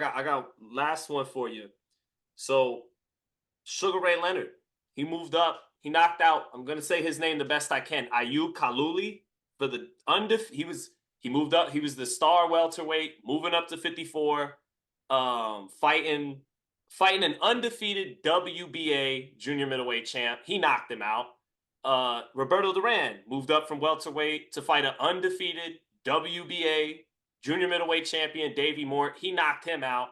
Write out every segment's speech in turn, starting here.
I got last one for you. So Sugar Ray Leonard, he moved up. He knocked out. I'm gonna say his name the best I can. Ayub Kaluli for the he moved up. He was the star welterweight, moving up to 54, fighting an undefeated WBA junior middleweight champ. He knocked him out. Roberto Duran moved up from welterweight to fight an undefeated WBA junior middleweight champion, Davey Moore. He knocked him out.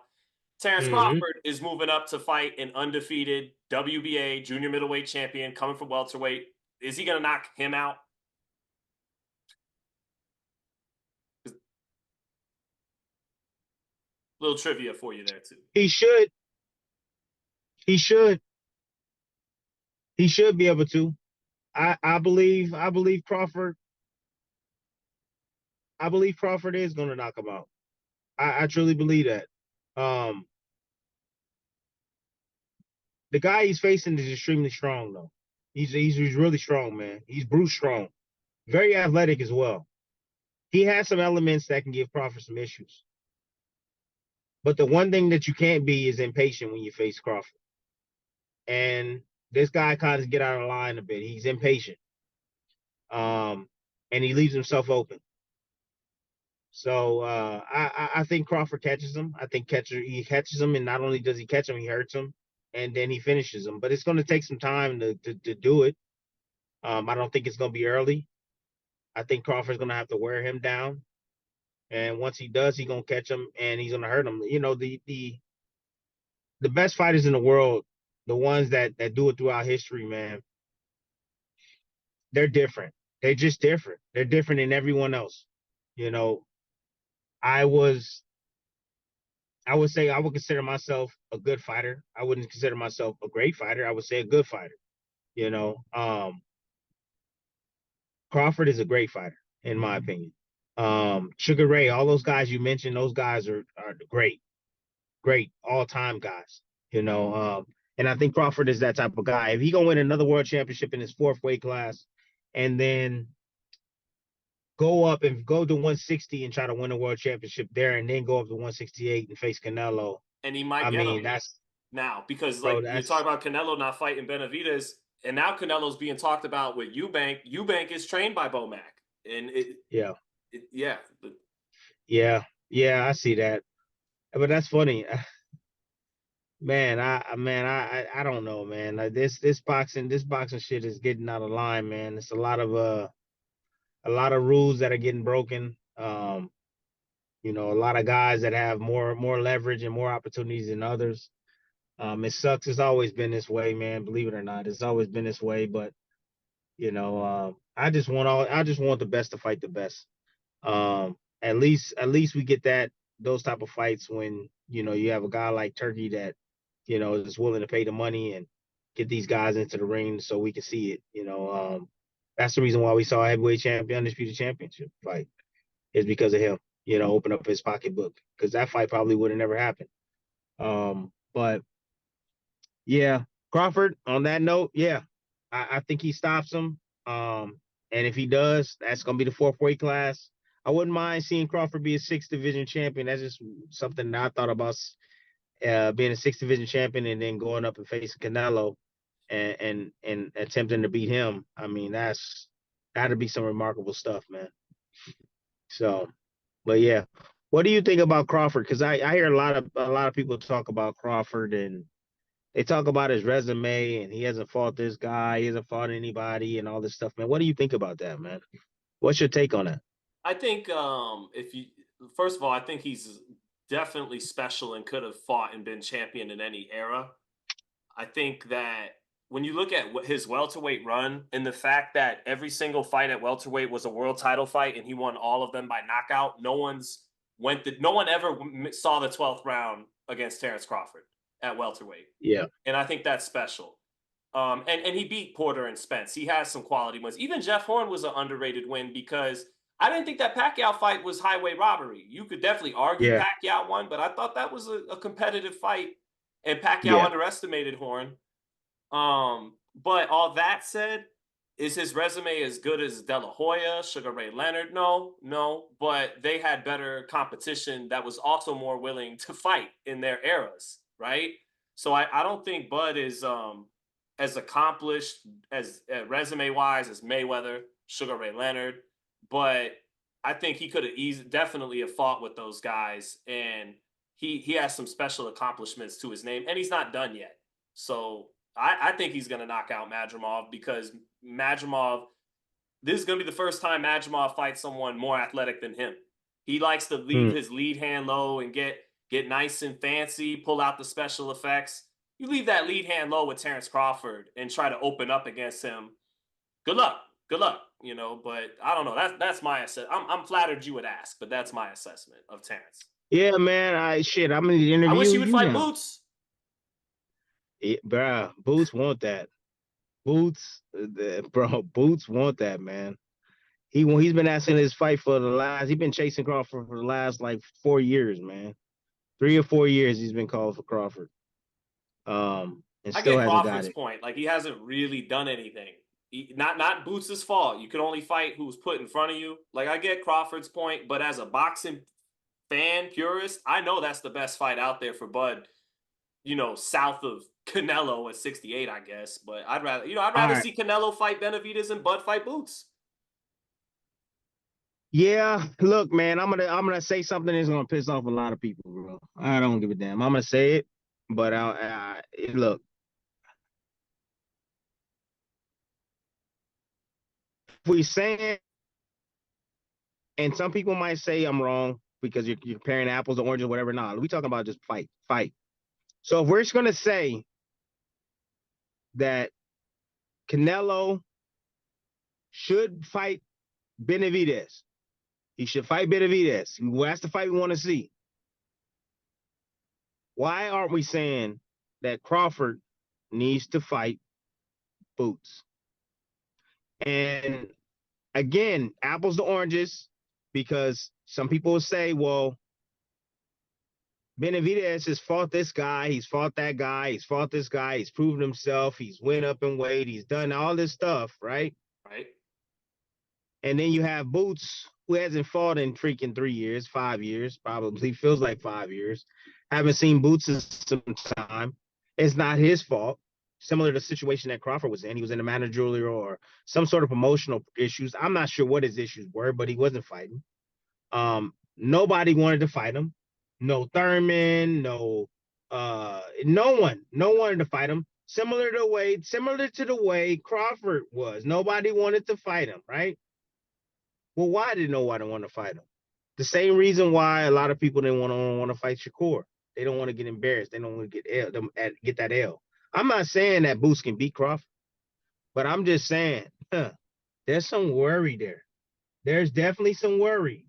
Terence Hmm. Crawford is moving up to fight an undefeated WBA junior middleweight champion coming from welterweight. Is he going to knock him out? Little trivia for you there too. He should. He should. He should be able to. I believe. I believe Crawford. I believe Crawford is going to knock him out. I truly believe that. Um, the guy he's facing is extremely strong, though. He's really strong, man. He's Bruce strong, very athletic as well. He has some elements that can give Crawford some issues. But the one thing that you can't be is impatient when you face Crawford. And this guy kind of get out of line a bit. He's impatient. And he leaves himself open. So I think Crawford catches him. I think he catches him, and not only does he catch him, he hurts him, and then he finishes him. But it's going to take some time to do it. I don't think it's going to be early. I think Crawford's going to have to wear him down, and once he does, he's going to catch him and he's going to hurt him. You know, the best fighters in the world, the ones that do it throughout history, man, they're different. They're just different. They're different than everyone else. You know, I was I would say I would consider myself a good fighter. I wouldn't consider myself a great fighter. I would say a good fighter. You know, Crawford is a great fighter in my opinion. Sugar Ray, all those guys you mentioned, those guys are great, great all time guys. You know, and I think Crawford is that type of guy. If he gonna win another world championship in his fourth weight class, and then go up and go to 160 and try to win a world championship there, and then go up to 168 and face Canelo. And he might I get mean, him that's now because, bro, like, you're that's talking about Canelo not fighting Benavidez, and now Canelo's being talked about with Eubank. Eubank is trained by Bomac, and yeah, yeah, yeah, I see that. But that's funny. Man, I don't know, man. Like this boxing shit is getting out of line, man. It's a lot of rules that are getting broken. You know, a lot of guys that have more leverage and more opportunities than others. It sucks. It's always been this way, man. Believe it or not, it's always been this way. But you know, I just want the best to fight the best. At least we get those type of fights when you know you have a guy like Turkey that you know is willing to pay the money and get these guys into the ring so we can see it. You know, that's the reason why we saw a heavyweight champion, undisputed championship fight is because of him. You know, open up his pocketbook because that fight probably would have never happened. But yeah, Crawford. On that note, yeah, I think he stops him. And if he does, that's gonna be the fourth weight class. I wouldn't mind seeing Crawford be a sixth division champion. That's just something that I thought about being a sixth division champion and then going up and facing Canelo and attempting to beat him. I mean, that'd be some remarkable stuff, man. So, but yeah, what do you think about Crawford? Because I hear a lot of people talk about Crawford and they talk about his resume and he hasn't fought this guy, he hasn't fought anybody and all this stuff, man. What do you think about that, man? What's your take on that? I think if you first of all, I think he's definitely special and could have fought and been champion in any era. I think that when you look at his welterweight run and the fact that every single fight at welterweight was a world title fight and he won all of them by knockout, no one ever saw the 12th round against Terence Crawford at welterweight, Yeah, and I think that's special. And he beat Porter and Spence. He has some quality wins. Even Jeff Horn was an underrated win because I didn't think that Pacquiao fight was highway robbery. You could definitely argue yeah, Pacquiao won, but I thought that was a competitive fight, and Pacquiao yeah. underestimated Horn. But all that said, Is his resume as good as De La Hoya, Sugar Ray Leonard? No, no, but they had better competition that was also more willing to fight in their eras, right? So I don't think Bud is as accomplished as resume wise as Mayweather, Sugar Ray Leonard, but I think he could have definitely have fought with those guys, and he has some special accomplishments to his name, and he's not done yet. So I think he's going to knock out Madrimov because Madrimov, this is going to be the first time Madrimov fights someone more athletic than him. He likes to leave his lead hand low and get nice and fancy, pull out the special effects. You leave that lead hand low with Terence Crawford and try to open up against him. Good luck. Good luck. But I don't know. That's my assessment. I'm flattered you would ask, but that's my assessment of Terence. Yeah, man. I'm in the I wish interview he with would you fight now. Boots. Bruh, Boots want that. Boots, Boots want that, man. He's been asking his fight for he's been chasing Crawford for the last like 4 years, man. 3 or 4 years he's been called for Crawford. And I still get hasn't got Crawford's it. point. Like he hasn't really done anything. Not Boots' fault. You can only fight who's put in front of you. Like I get Crawford's point, but as a boxing fan purist, I know that's the best fight out there for Bud. South of Canelo at 68, I guess. But I'd All rather right. see Canelo fight Benavidez and Bud fight Boots. Yeah, look, man, I'm gonna say something that's gonna piss off a lot of people, bro. I don't give a damn. I'm gonna say it, but look, if we saying, and some people might say I'm wrong because you're comparing apples to oranges or whatever. Nah, we talking about just fight. So if we're just gonna say that Canelo should fight Benavidez, he should fight Benavidez. That's the fight we want to see. Why aren't we saying that Crawford needs to fight Boots? And again, apples to oranges, because some people will say, well, Benavidez has fought this guy, he's fought that guy, he's fought this guy, he's proven himself, he's went up in weight, he's done all this stuff, right? Right? And then you have Boots, who hasn't fought in freaking 3 years, 5 years, probably feels like 5 years. Haven't seen Boots in some time. It's not his fault. Similar to the situation that Crawford was in. He was in a managerial or some sort of promotional issues. I'm not sure what his issues were, but he wasn't fighting. Nobody wanted to fight him. No Thurman, no one wanted to fight him. Similar to the way Crawford was. Nobody wanted to fight him, right? Well, why did nobody want to fight him? The same reason why a lot of people didn't want to fight Shakur. They don't want to get embarrassed. They don't want to get that L. I'm not saying that Boots can beat Crawford, but I'm just saying there's some worry there. There's definitely some worry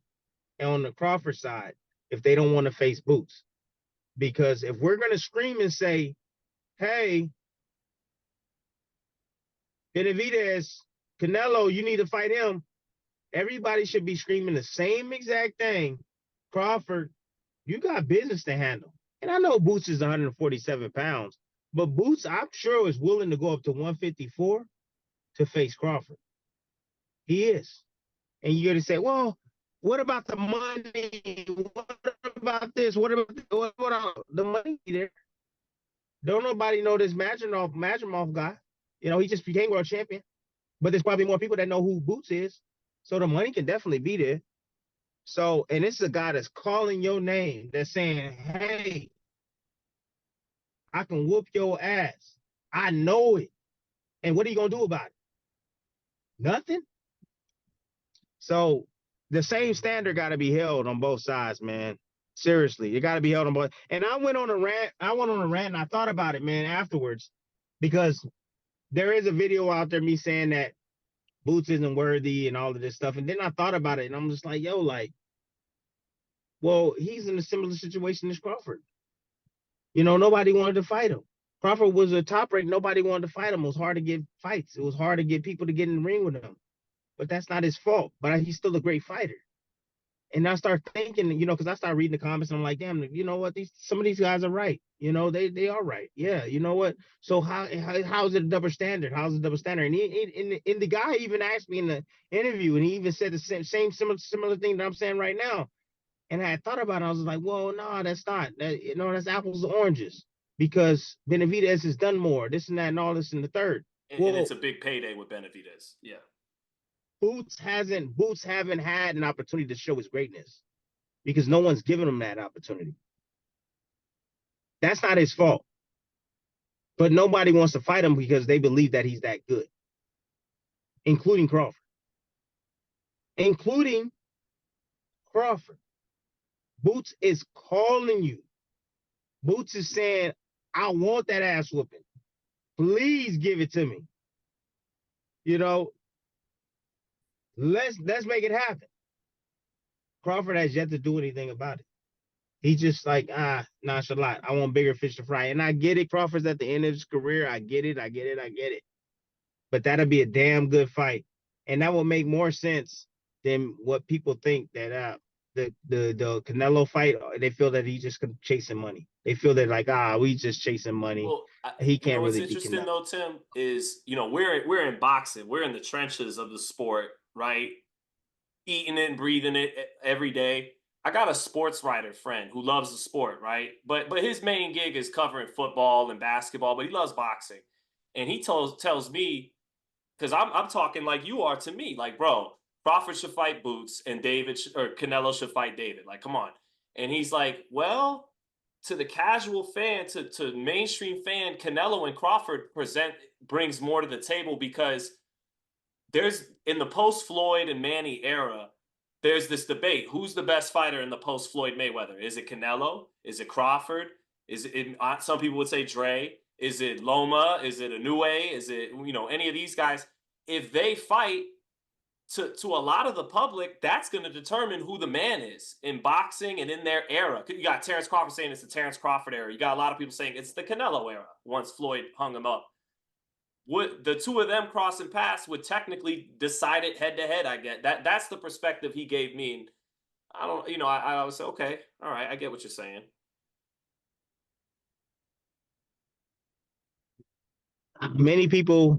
on the Crawford side if they don't want to face Boots. Because if we're going to scream and say, hey, Benavidez, Canelo, you need to fight him, everybody should be screaming the same exact thing. Crawford, you got business to handle. And I know Boots is 147 pounds, but Boots, I'm sure, is willing to go up to 154 to face Crawford. He is. And you're going to say, well, what about the money? What about this? What about the money there? Don't nobody know this Madrimov guy. He just became world champion. But there's probably more people that know who Boots is. So the money can definitely be there. So, and this is a guy that's calling your name, that's saying, hey, I can whoop your ass. I know it. And what are you going to do about it? Nothing. So the same standard got to be held on both sides, man. Seriously, it got to be held on both. And I went on a rant and I thought about it, man, afterwards, because there is a video out there, me saying that Boots isn't worthy and all of this stuff. And then I thought about it and I'm just like, yo, well, he's in a similar situation as Crawford. Nobody wanted to fight him. Crawford was a top rank. Nobody wanted to fight him. It was hard to get fights. It was hard to get people to get in the ring with him. But that's not his fault. But he's still a great fighter. And I start thinking, because I start reading the comments and I'm like, damn, you know what? Some of these guys are right. They are right. Yeah, you know what? So how is it a double standard? How's it a double standard? And the guy even asked me in the interview, and he even said the same similar thing that I'm saying right now. And I had thought about it. I was like, well, no, that's not. That's apples to oranges, because Benavidez has done more, this and that, and all this and the third. And it's Well, a big payday with Benavidez. Yeah. Boots haven't had an opportunity to show his greatness because no one's given him that opportunity. That's not his fault. But nobody wants to fight him because they believe that he's that good, including Crawford. Including Crawford. Boots is calling you. Boots is saying, I want that ass whooping. Please give it to me. Let's make it happen. Crawford has yet to do anything about it. He's just like, nonchalant. I want bigger fish to fry. And I get it. Crawford's at the end of his career. I get it. But that'll be a damn good fight. And that will make more sense than what people think that the Canelo fight. They feel that he's just chasing money. They feel that like, we just chasing money. Well, He you know can't what's really beat interesting Canelo. though, Tim, is we're in boxing, we're in the trenches of the sport, right? Eating it and breathing it every day. I got a sports writer friend who loves the sport, right? But his main gig is covering football and basketball, but he loves boxing, and he tells me, because I'm talking like you are to me, like, bro, Crawford should fight Boots and or Canelo should fight David. Like, come on. And he's like, well, to the casual fan, to mainstream fan, Canelo and Crawford brings more to the table because there's in the post Floyd and Manny era, there's this debate: who's the best fighter in the post Floyd Mayweather? Is it Canelo? Is it Crawford? Is it some people would say Dre? Is it Loma? Is it Inoue? Is it any of these guys? If they fight, to a lot of the public, that's going to determine who the man is in boxing and in their era. You got Terence Crawford saying it's the Terence Crawford era. You got a lot of people saying it's the Canelo era once Floyd hung him up. Would the two of them crossing paths would technically decide it head to head? I get that. That's the perspective he gave me. And I don't, I was okay, all right, I get what you're saying. Many people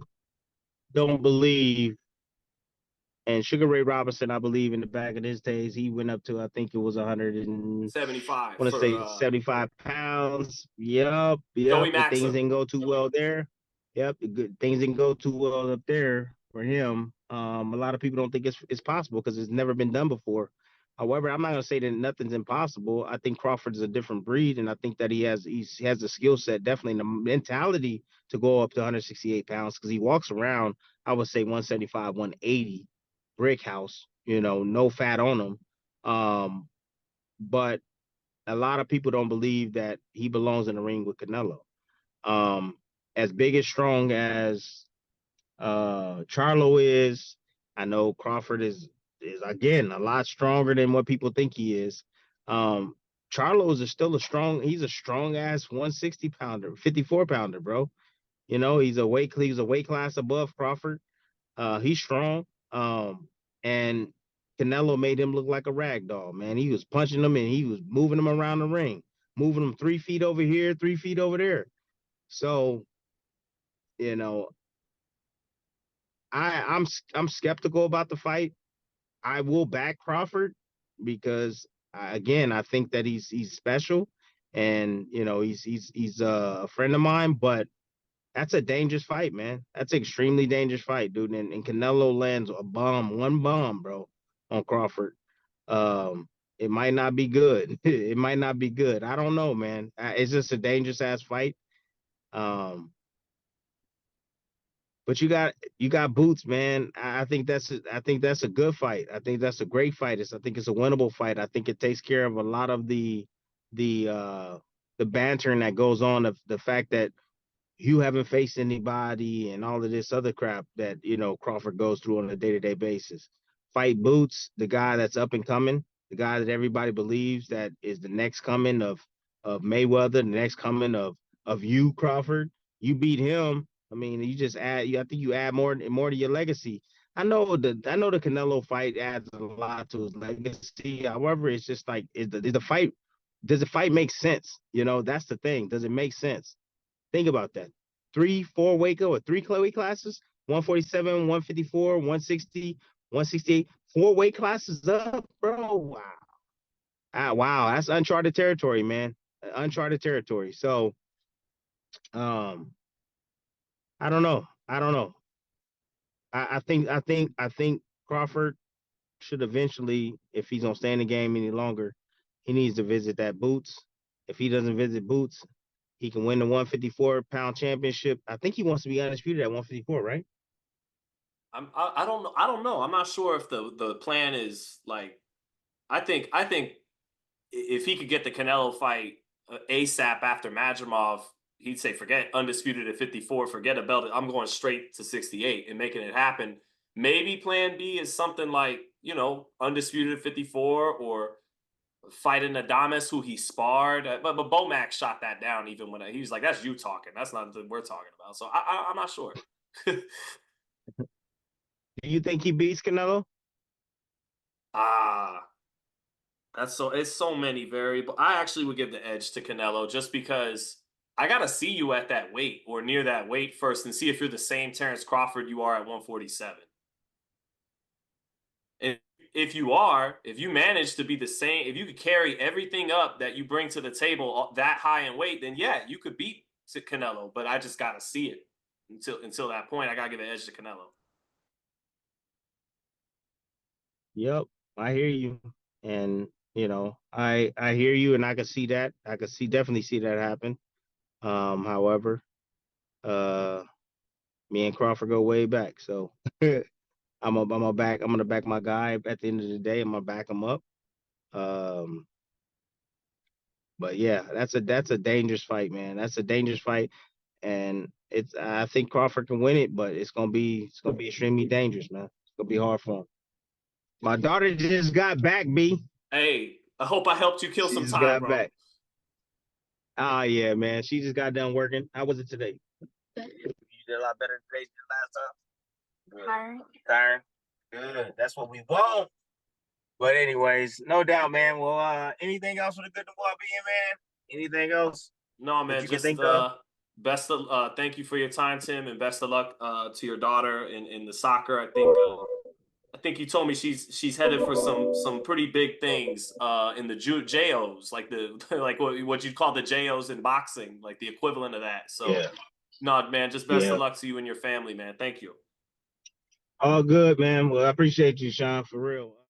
don't believe. And Sugar Ray Robinson, I believe, in the back of his days, he went up to, I think it was 100 and, 75 I want to for say 75 pounds. Yep. Joey And things Maxim. didn't go too well there. Yep. Things didn't go too well up there for him. A lot of people don't think it's possible because it's never been done before. However, I'm not going to say that nothing's impossible. I think Crawford is a different breed, and I think that he has the skill set, definitely, and the mentality to go up to 168 pounds because he walks around, I would say 175, 180 brick house, no fat on him. But a lot of people don't believe that he belongs in the ring with Canelo. As big and strong as Charlo is, I know Crawford is again a lot stronger than what people think he is. Charlo is he's a strong ass 160 pounder, 54 pounder, bro. He's a weight class above Crawford. He's strong. And Canelo made him look like a rag doll, man. He was punching him and he was moving him around the ring, moving him 3 feet over here, 3 feet over there. So, you know, I'm skeptical about the fight. I will back Crawford because again, I think that he's special, and he's a friend of mine, but that's a dangerous fight, man. That's an extremely dangerous fight, dude. And Canelo lands one bomb, bro, on Crawford. It might not be good. It might not be good. I don't know, man. It's just a dangerous ass fight. Um, but you got Boots, man. I think that's a good fight. I think that's a great fight. I think it's a winnable fight. I think it takes care of a lot of the uh the bantering that goes on, of the fact that you haven't faced anybody and all of this other crap that Crawford goes through on a day-to-day basis. Fight Boots, the guy that's up and coming, the guy that everybody believes that is the next coming of Mayweather, the next coming of you, Crawford. You beat him. I mean, you just I think you add more to your legacy. I know the Canelo fight adds a lot to his legacy. However, it's just like is the fight does the fight make sense? That's the thing. Does it make sense? Think about that. Three, four weight or three weight classes, 147, 154, 160, 168, four weight classes up, bro. Wow. Wow, that's uncharted territory, man. Uncharted territory. So, um, I don't know. I don't know. I think Crawford should eventually, if he's gonna stay in the game any longer, he needs to visit that Boots. If he doesn't visit Boots, he can win the 154-pound championship. I think he wants to be undisputed at 154, right? I don't know. I don't know. I'm not sure if the plan is like. I think if he could get the Canelo fight ASAP after Madrimov, he'd say, forget undisputed at 54, forget a belt. I'm going straight to 68 and making it happen. Maybe plan B is something like, undisputed at 54 or fighting Adames, who he sparred. But Bomac shot that down even when he was like, that's you talking. That's not what we're talking about. So I'm not sure. Do you think he beats Canelo? Ah, it's so many variables. I actually would give the edge to Canelo just because I gotta see you at that weight or near that weight first and see if you're the same Terence Crawford you are at 147. And if you manage to be the same, if you could carry everything up that you bring to the table that high in weight, then yeah, you could beat Canelo. But I just gotta see it until that point. I gotta give the edge to Canelo. Yep, I hear you, and I hear you, and I can see that. I can definitely see that happen. However, uh, me and Crawford go way back, so I'm gonna back my guy at the end of the day. I'm gonna back him up. Um, but yeah, that's a dangerous fight, man. That's a dangerous fight, and I think Crawford can win it, but it's gonna be extremely dangerous, man. It's gonna be hard for him. My daughter just got back, B. Hey, I hope I helped you kill She some just time, got bro. back. Ah, yeah, man. She just got done working. How was it today? You did a lot better today than last time. Good. Tired. Good. That's what we want. But anyways, no doubt, man. Well, anything else with a good boy being, man? Anything else No, that man, you can just think of? best of thank you for your time, Tim, and best of luck to your daughter in the soccer. I think you told me she's headed for some pretty big things in the JOs, like the like what you'd call the JOs in boxing, like the equivalent of that. So, Yeah. no, man, just best of Yeah. luck to you and your family, man. Thank you. All good, man. Well, I appreciate you, Sean, for real.